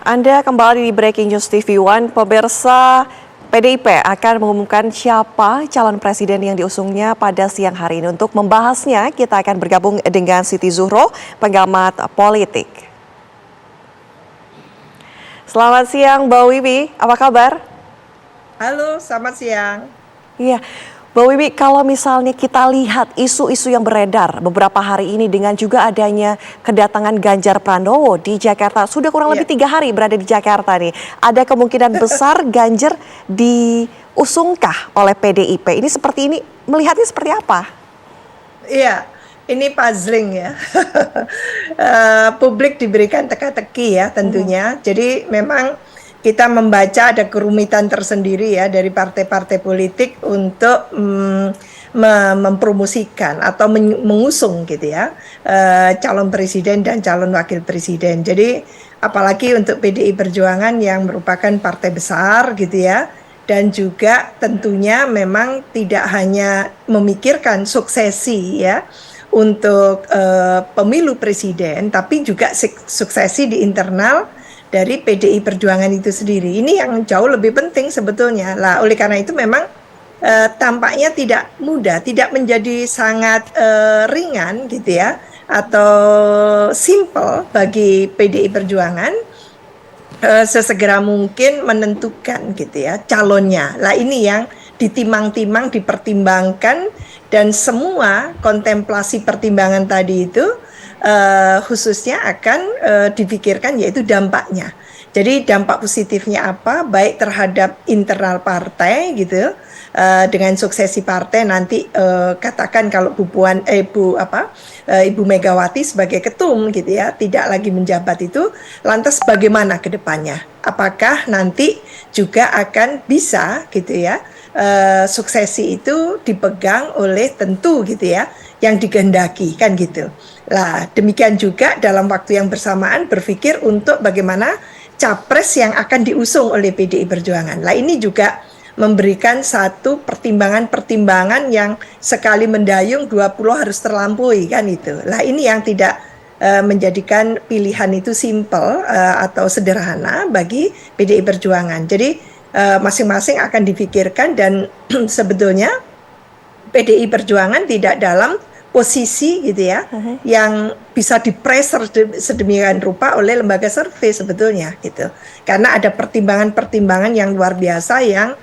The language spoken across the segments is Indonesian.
Anda kembali di Breaking News TV One. Pemirsa, PDIP akan mengumumkan siapa calon presiden yang diusungnya pada siang hari ini. Untuk membahasnya, kita akan bergabung dengan Siti Zuhro, pengamat politik. Selamat siang, Mbak Wiwi. Apa kabar? Halo, selamat siang. Iya, Mbak Wiwi, kalau misalnya kita lihat isu-isu yang beredar beberapa hari ini dengan juga adanya kedatangan Ganjar Pranowo di Jakarta, sudah kurang lebih 3 hari berada di Jakarta nih. Ada kemungkinan besar Ganjar diusungkah oleh PDIP? Ini seperti ini, melihatnya seperti apa? Iya, ini puzzling ya. Publik diberikan teka-teki ya tentunya. Jadi memang kita membaca ada kerumitan tersendiri ya dari partai-partai politik untuk mempromosikan atau mengusung gitu ya calon presiden dan calon wakil presiden. Jadi apalagi untuk PDI Perjuangan yang merupakan partai besar gitu ya, dan juga tentunya memang tidak hanya memikirkan suksesi ya untuk pemilu presiden, tapi juga suksesi di internal dari PDI Perjuangan itu sendiri. Ini yang jauh lebih penting sebetulnya. Lah, oleh karena itu memang tampaknya tidak mudah, tidak menjadi sangat ringan gitu ya, atau simple bagi PDI Perjuangan sesegera mungkin menentukan gitu ya calonnya. Lah ini yang ditimang-timang, dipertimbangkan, dan semua kontemplasi pertimbangan tadi itu khususnya akan dipikirkan yaitu dampaknya. Jadi dampak positifnya apa, baik terhadap internal partai gitu, dengan suksesi partai nanti katakan kalau Ibu Megawati sebagai ketum gitu ya tidak lagi menjabat itu, lantas bagaimana ke depannya? Apakah nanti juga akan bisa gitu ya suksesi itu dipegang oleh tentu gitu ya yang digendaki kan gitu. Lah demikian juga dalam waktu yang bersamaan berpikir untuk bagaimana capres yang akan diusung oleh PDI Perjuangan. Lah ini juga memberikan satu pertimbangan-pertimbangan yang sekali mendayung 20 harus terlampaui kan itu. Lah ini yang tidak menjadikan pilihan itu simple atau sederhana bagi PDI Perjuangan. Jadi masing-masing akan dipikirkan, dan sebetulnya PDI Perjuangan tidak dalam posisi gitu ya yang bisa dipressure sedemikian rupa oleh lembaga survei sebetulnya gitu, karena ada pertimbangan-pertimbangan yang luar biasa yang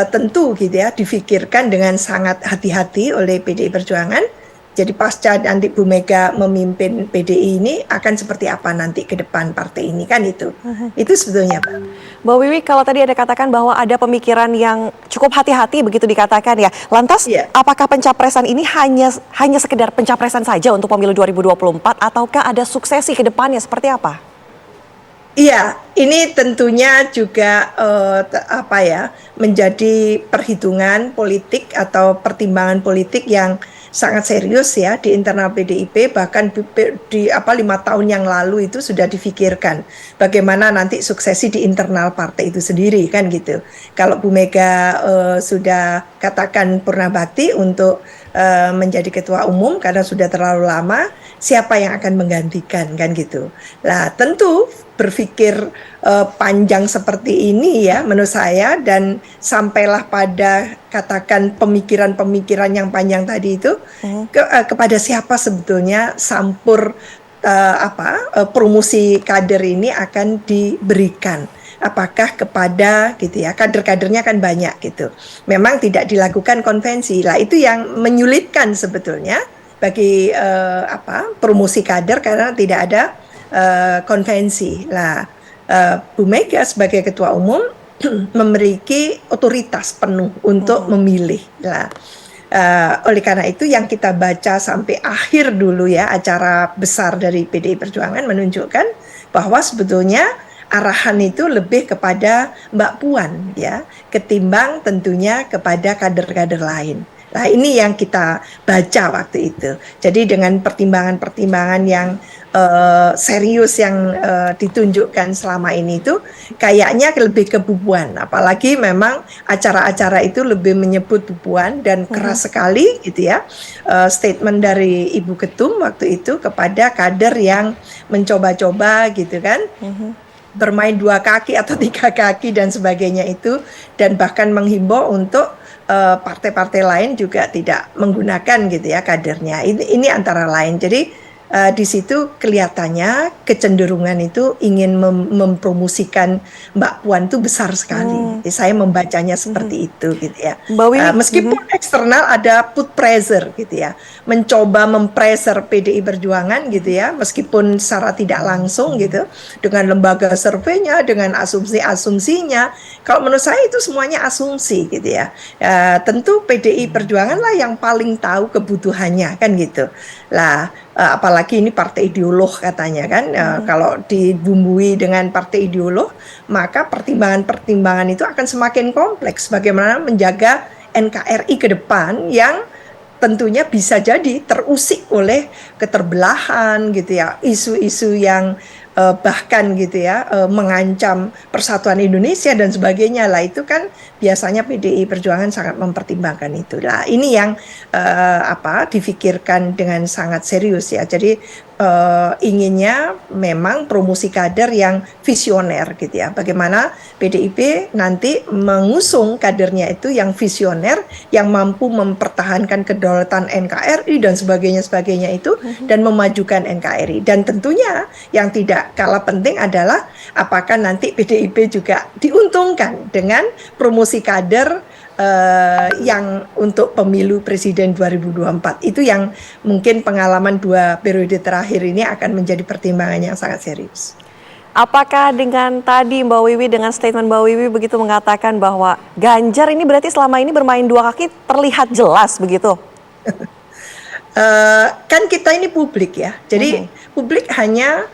tentu gitu ya difikirkan dengan sangat hati-hati oleh PDI Perjuangan. Jadi pasca nanti Bu Mega memimpin PDI ini akan seperti apa nanti ke depan partai ini kan itu. Itu sebetulnya Pak. Mbak Wiwi, kalau tadi ada katakan bahwa ada pemikiran yang cukup hati-hati begitu dikatakan ya. Lantas apakah pencapresan ini hanya sekedar pencapresan saja untuk pemilu 2024 ataukah ada suksesi ke depannya seperti apa? Iya, ini tentunya juga menjadi perhitungan politik atau pertimbangan politik yang sangat serius ya di internal PDIP, bahkan di 5 tahun yang lalu itu sudah difikirkan bagaimana nanti suksesi di internal partai itu sendiri kan gitu. Kalau Bu Mega sudah katakan purna bakti untuk menjadi ketua umum karena sudah terlalu lama, siapa yang akan menggantikan kan gitu. Nah tentu berpikir panjang seperti ini ya menurut saya, dan sampailah pada katakan pemikiran-pemikiran yang panjang tadi itu kepada siapa sebetulnya sampur promosi kader ini akan diberikan. Apakah kepada gitu ya, kader-kadernya kan banyak gitu. Memang tidak dilakukan konvensi. Lah itu yang menyulitkan sebetulnya bagi promosi kader karena tidak ada konvensi. Lah Bu Mega sebagai ketua umum memiliki otoritas penuh untuk memilih. Lah oleh karena itu yang kita baca sampai akhir dulu ya acara besar dari PDI Perjuangan menunjukkan bahwa sebetulnya arahan itu lebih kepada Mbak Puan ya, ketimbang tentunya kepada kader-kader lain. Nah ini yang kita baca waktu itu. Jadi dengan pertimbangan-pertimbangan yang serius yang ditunjukkan selama ini itu kayaknya lebih ke Bu Puan. Apalagi memang acara-acara itu lebih menyebut Bu Puan, dan keras sekali gitu ya statement dari Ibu Ketum waktu itu kepada kader yang mencoba-coba gitu kan. bermain dua kaki atau tiga kaki dan sebagainya itu, dan bahkan menghimbau untuk partai-partai lain juga tidak menggunakan gitu ya kadernya. Ini antara lain. Jadi di situ kelihatannya kecenderungan itu ingin mempromosikan Mbak Puan itu besar sekali. Jadi saya membacanya seperti itu gitu ya. Mbak Wiwi, Meskipun eksternal ada put pressure gitu ya, mencoba mempressure PDI Perjuangan gitu ya, meskipun secara tidak langsung gitu, dengan lembaga surveinya, dengan asumsi-asumsinya. Kalau menurut saya itu semuanya asumsi gitu ya. Tentu PDI Perjuangan lah yang paling tahu kebutuhannya kan gitu. Lah, apalagi ini partai ideolog katanya kan, kalau dibumbui dengan partai ideolog, maka pertimbangan-pertimbangan itu akan semakin kompleks. Bagaimana menjaga NKRI ke depan yang tentunya bisa jadi terusik oleh keterbelahan gitu ya, isu-isu yang bahkan gitu ya mengancam persatuan Indonesia dan sebagainya lah, itu kan biasanya PDI Perjuangan sangat mempertimbangkan itu lah. Ini yang difikirkan dengan sangat serius ya. Jadi inginnya memang promosi kader yang visioner gitu ya. Bagaimana PDIP nanti mengusung kadernya itu yang visioner, yang mampu mempertahankan kedaulatan NKRI dan sebagainya itu, dan memajukan NKRI. Dan tentunya yang tidak kalah penting adalah apakah nanti PDIP juga diuntungkan dengan promosi kader yang untuk pemilu presiden 2024. Itu yang mungkin pengalaman 2 periode terakhir ini akan menjadi pertimbangan yang sangat serius. Apakah dengan tadi Mbak Wiwi, dengan statement Mbak Wiwi begitu mengatakan bahwa Ganjar ini berarti selama ini bermain dua kaki terlihat jelas begitu? Kan kita ini publik ya, jadi publik hanya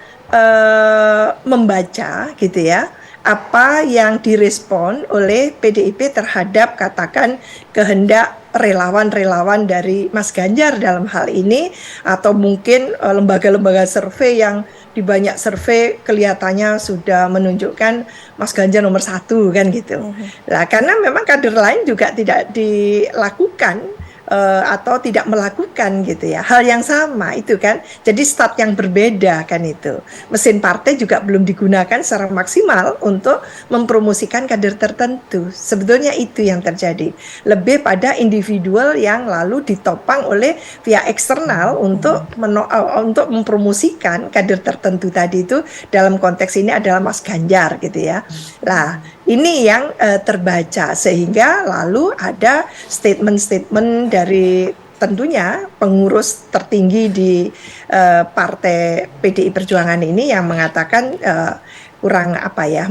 membaca gitu ya, apa yang direspon oleh PDIP terhadap katakan kehendak relawan-relawan dari Mas Ganjar dalam hal ini, atau mungkin lembaga-lembaga survei yang di banyak survei kelihatannya sudah menunjukkan Mas Ganjar nomor 1 kan gitu. Nah, karena memang kader lain juga tidak dilakukan atau tidak melakukan gitu ya hal yang sama itu kan, jadi start yang berbeda kan itu. Mesin partai juga belum digunakan secara maksimal untuk mempromosikan kader tertentu. Sebetulnya itu yang terjadi, lebih pada individual yang lalu ditopang oleh pihak eksternal untuk mempromosikan kader tertentu tadi itu. Dalam konteks ini adalah Mas Ganjar gitu ya. Nah, ini yang terbaca, sehingga lalu ada statement-statement dari tentunya pengurus tertinggi di partai PDI Perjuangan ini yang mengatakan kurang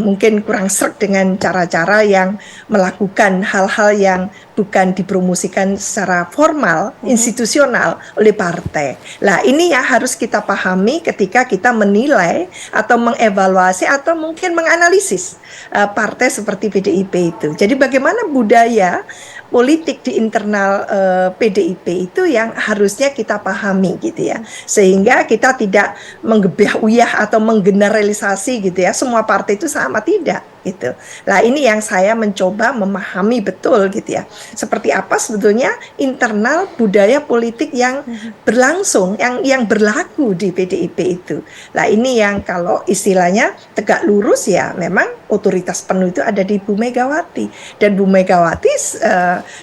mungkin kurang sreg dengan cara-cara yang melakukan hal-hal yang bukan dipromosikan secara formal, institusional oleh partai. Nah, ini yang harus kita pahami ketika kita menilai atau mengevaluasi atau mungkin menganalisis partai seperti PDIP itu. Jadi bagaimana budaya politik di internal PDIP itu yang harusnya kita pahami gitu ya, sehingga kita tidak menggebiah uyah atau menggeneralisasi gitu ya, semua partai itu sama, tidak gitu. Nah, ini yang saya mencoba memahami betul gitu ya, seperti apa sebetulnya internal budaya politik yang berlangsung, yang berlaku di PDIP itu. Nah, ini yang kalau istilahnya tegak lurus ya, memang otoritas penuh itu ada di Bu Megawati, dan Bu Megawati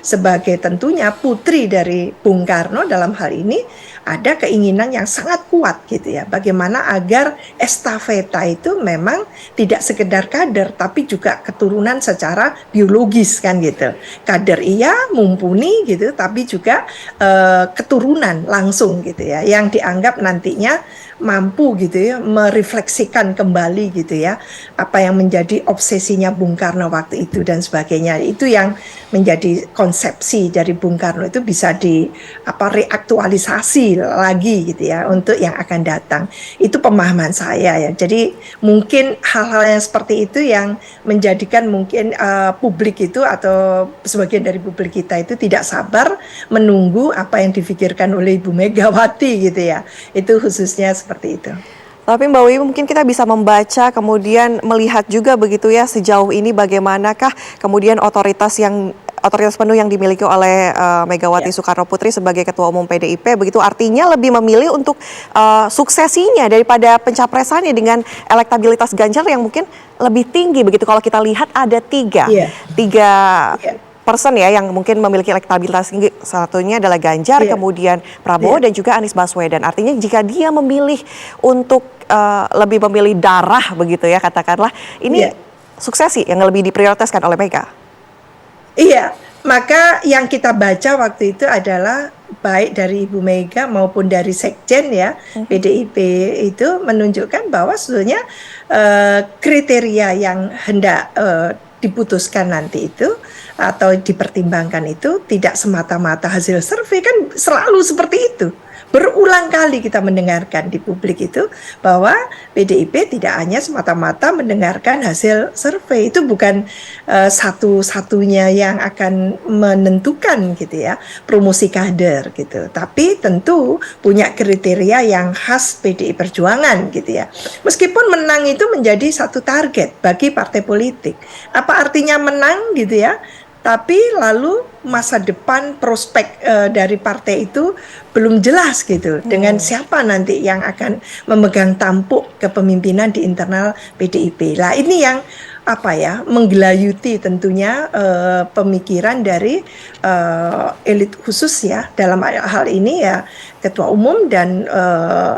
sebagai tentunya putri dari Bung Karno dalam hal ini, ada keinginan yang sangat kuat gitu ya, bagaimana agar estafeta itu memang tidak sekedar kader tapi juga keturunan secara biologis kan gitu. Kader iya, mumpuni gitu, tapi juga keturunan langsung gitu ya, yang dianggap nantinya mampu gitu ya merefleksikan kembali gitu ya apa yang menjadi obsesinya Bung Karno waktu itu dan sebagainya. Itu yang menjadi konsepsi dari Bung Karno, itu bisa reaktualisasi lagi gitu ya untuk yang akan datang. Itu pemahaman saya ya. Jadi mungkin hal-hal yang seperti itu yang menjadikan mungkin publik itu atau sebagian dari publik kita itu tidak sabar menunggu apa yang difikirkan oleh Ibu Megawati gitu ya. Itu khususnya seperti itu. Tapi Mbak Wiwi, mungkin kita bisa membaca kemudian melihat juga begitu ya sejauh ini bagaimanakah kemudian otoritas yang otoritas penuh yang dimiliki oleh Megawati Soekarno Putri sebagai Ketua Umum PDIP, begitu artinya lebih memilih untuk suksesinya daripada pencapresannya dengan elektabilitas Ganjar yang mungkin lebih tinggi begitu. Kalau kita lihat ada tiga person ya yang mungkin memiliki elektabilitas tinggi, satunya adalah Ganjar, kemudian Prabowo dan juga Anies Baswedan. Artinya jika dia memilih untuk lebih memilih darah begitu ya katakanlah, ini suksesi yang lebih diprioritaskan oleh Mega. Iya, maka yang kita baca waktu itu adalah baik dari Ibu Mega maupun dari Sekjen ya PDIP itu menunjukkan bahwa sebetulnya kriteria yang hendak diputuskan nanti itu atau dipertimbangkan itu tidak semata-mata hasil survei, kan selalu seperti itu. Berulang kali kita mendengarkan di publik itu bahwa PDIP tidak hanya semata-mata mendengarkan hasil survei, itu bukan satu-satunya yang akan menentukan gitu ya promosi kader gitu, tapi tentu punya kriteria yang khas PDI Perjuangan gitu ya. Meskipun menang itu menjadi satu target bagi partai politik, apa artinya menang gitu ya, tapi lalu masa depan prospek dari partai itu belum jelas gitu dengan siapa nanti yang akan memegang tampuk kepemimpinan di internal PDIP. Lah ini yang apa ya, menggelayuti tentunya pemikiran dari elit khusus ya, dalam hal ini ya ketua umum dan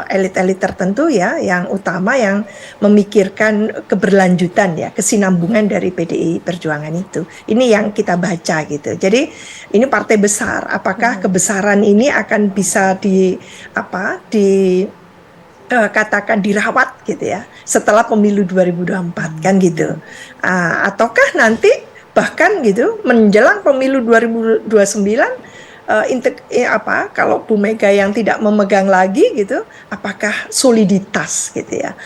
elit-elit tertentu ya, yang utama yang memikirkan keberlanjutan ya, kesinambungan dari PDI Perjuangan itu. Ini yang kita baca gitu. Jadi ini partai besar, apakah kebesaran ini akan bisa katakan dirawat gitu ya setelah pemilu 2024 kan gitu, ataukah nanti bahkan gitu menjelang pemilu 2029 kalau Bu Mega yang tidak memegang lagi gitu, apakah soliditas gitu ya,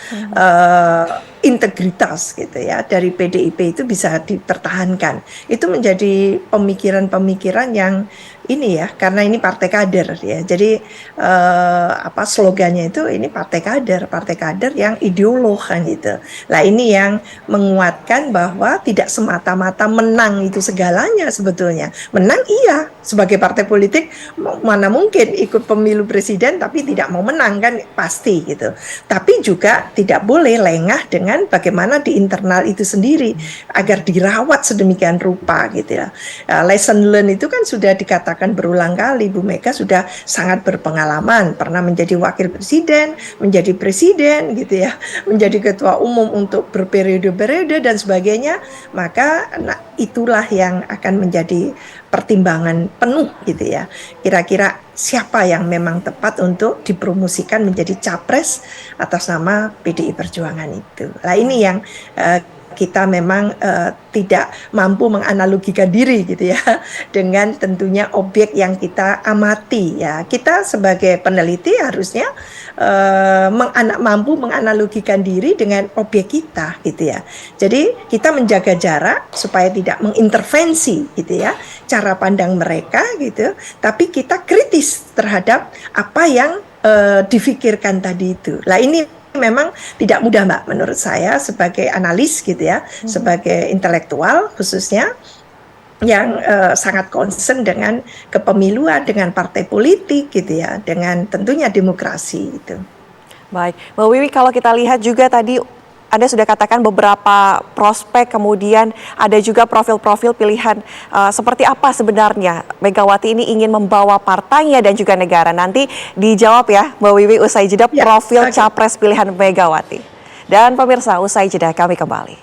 integritas gitu ya dari PDIP itu bisa dipertahankan. Itu menjadi pemikiran-pemikiran yang ini ya, karena ini partai kader ya. Jadi slogannya itu ini partai kader yang ideolog kan gitu. Nah ini yang menguatkan bahwa tidak semata-mata menang itu segalanya sebetulnya. Menang iya, sebagai partai politik mana mungkin ikut pemilu presiden tapi tidak mau menang kan, pasti gitu. Tapi juga tidak boleh lengah dengan bagaimana di internal itu sendiri agar dirawat sedemikian rupa gitu ya. Lesson learn itu kan sudah dikatakan berulang kali, Bu Mega sudah sangat berpengalaman, pernah menjadi wakil presiden, menjadi presiden gitu ya, menjadi ketua umum untuk berperiode-periode dan sebagainya. Maka itulah yang akan menjadi pertimbangan penuh gitu ya. Kira-kira siapa yang memang tepat untuk dipromosikan menjadi capres atas nama PDI Perjuangan itu. Nah ini yang kita memang tidak mampu menganalogikan diri gitu ya dengan tentunya objek yang kita amati ya. Kita sebagai peneliti harusnya mampu menganalogikan diri dengan objek kita gitu ya. Jadi kita menjaga jarak supaya tidak mengintervensi gitu ya cara pandang mereka gitu, tapi kita kritis terhadap apa yang difikirkan tadi itu. Lah ini memang tidak mudah Mbak, menurut saya sebagai analis gitu ya, sebagai intelektual khususnya yang sangat concern dengan kepemiluan, dengan partai politik gitu ya, dengan tentunya demokrasi itu. Baik, Mbak Wiwi, kalau kita lihat juga tadi Anda sudah katakan beberapa prospek, kemudian ada juga profil-profil pilihan seperti apa sebenarnya Megawati ini ingin membawa partainya dan juga negara. Nanti dijawab ya Mbak Wiwi usai jeda profil capres pilihan Megawati. Dan pemirsa, usai jeda kami kembali.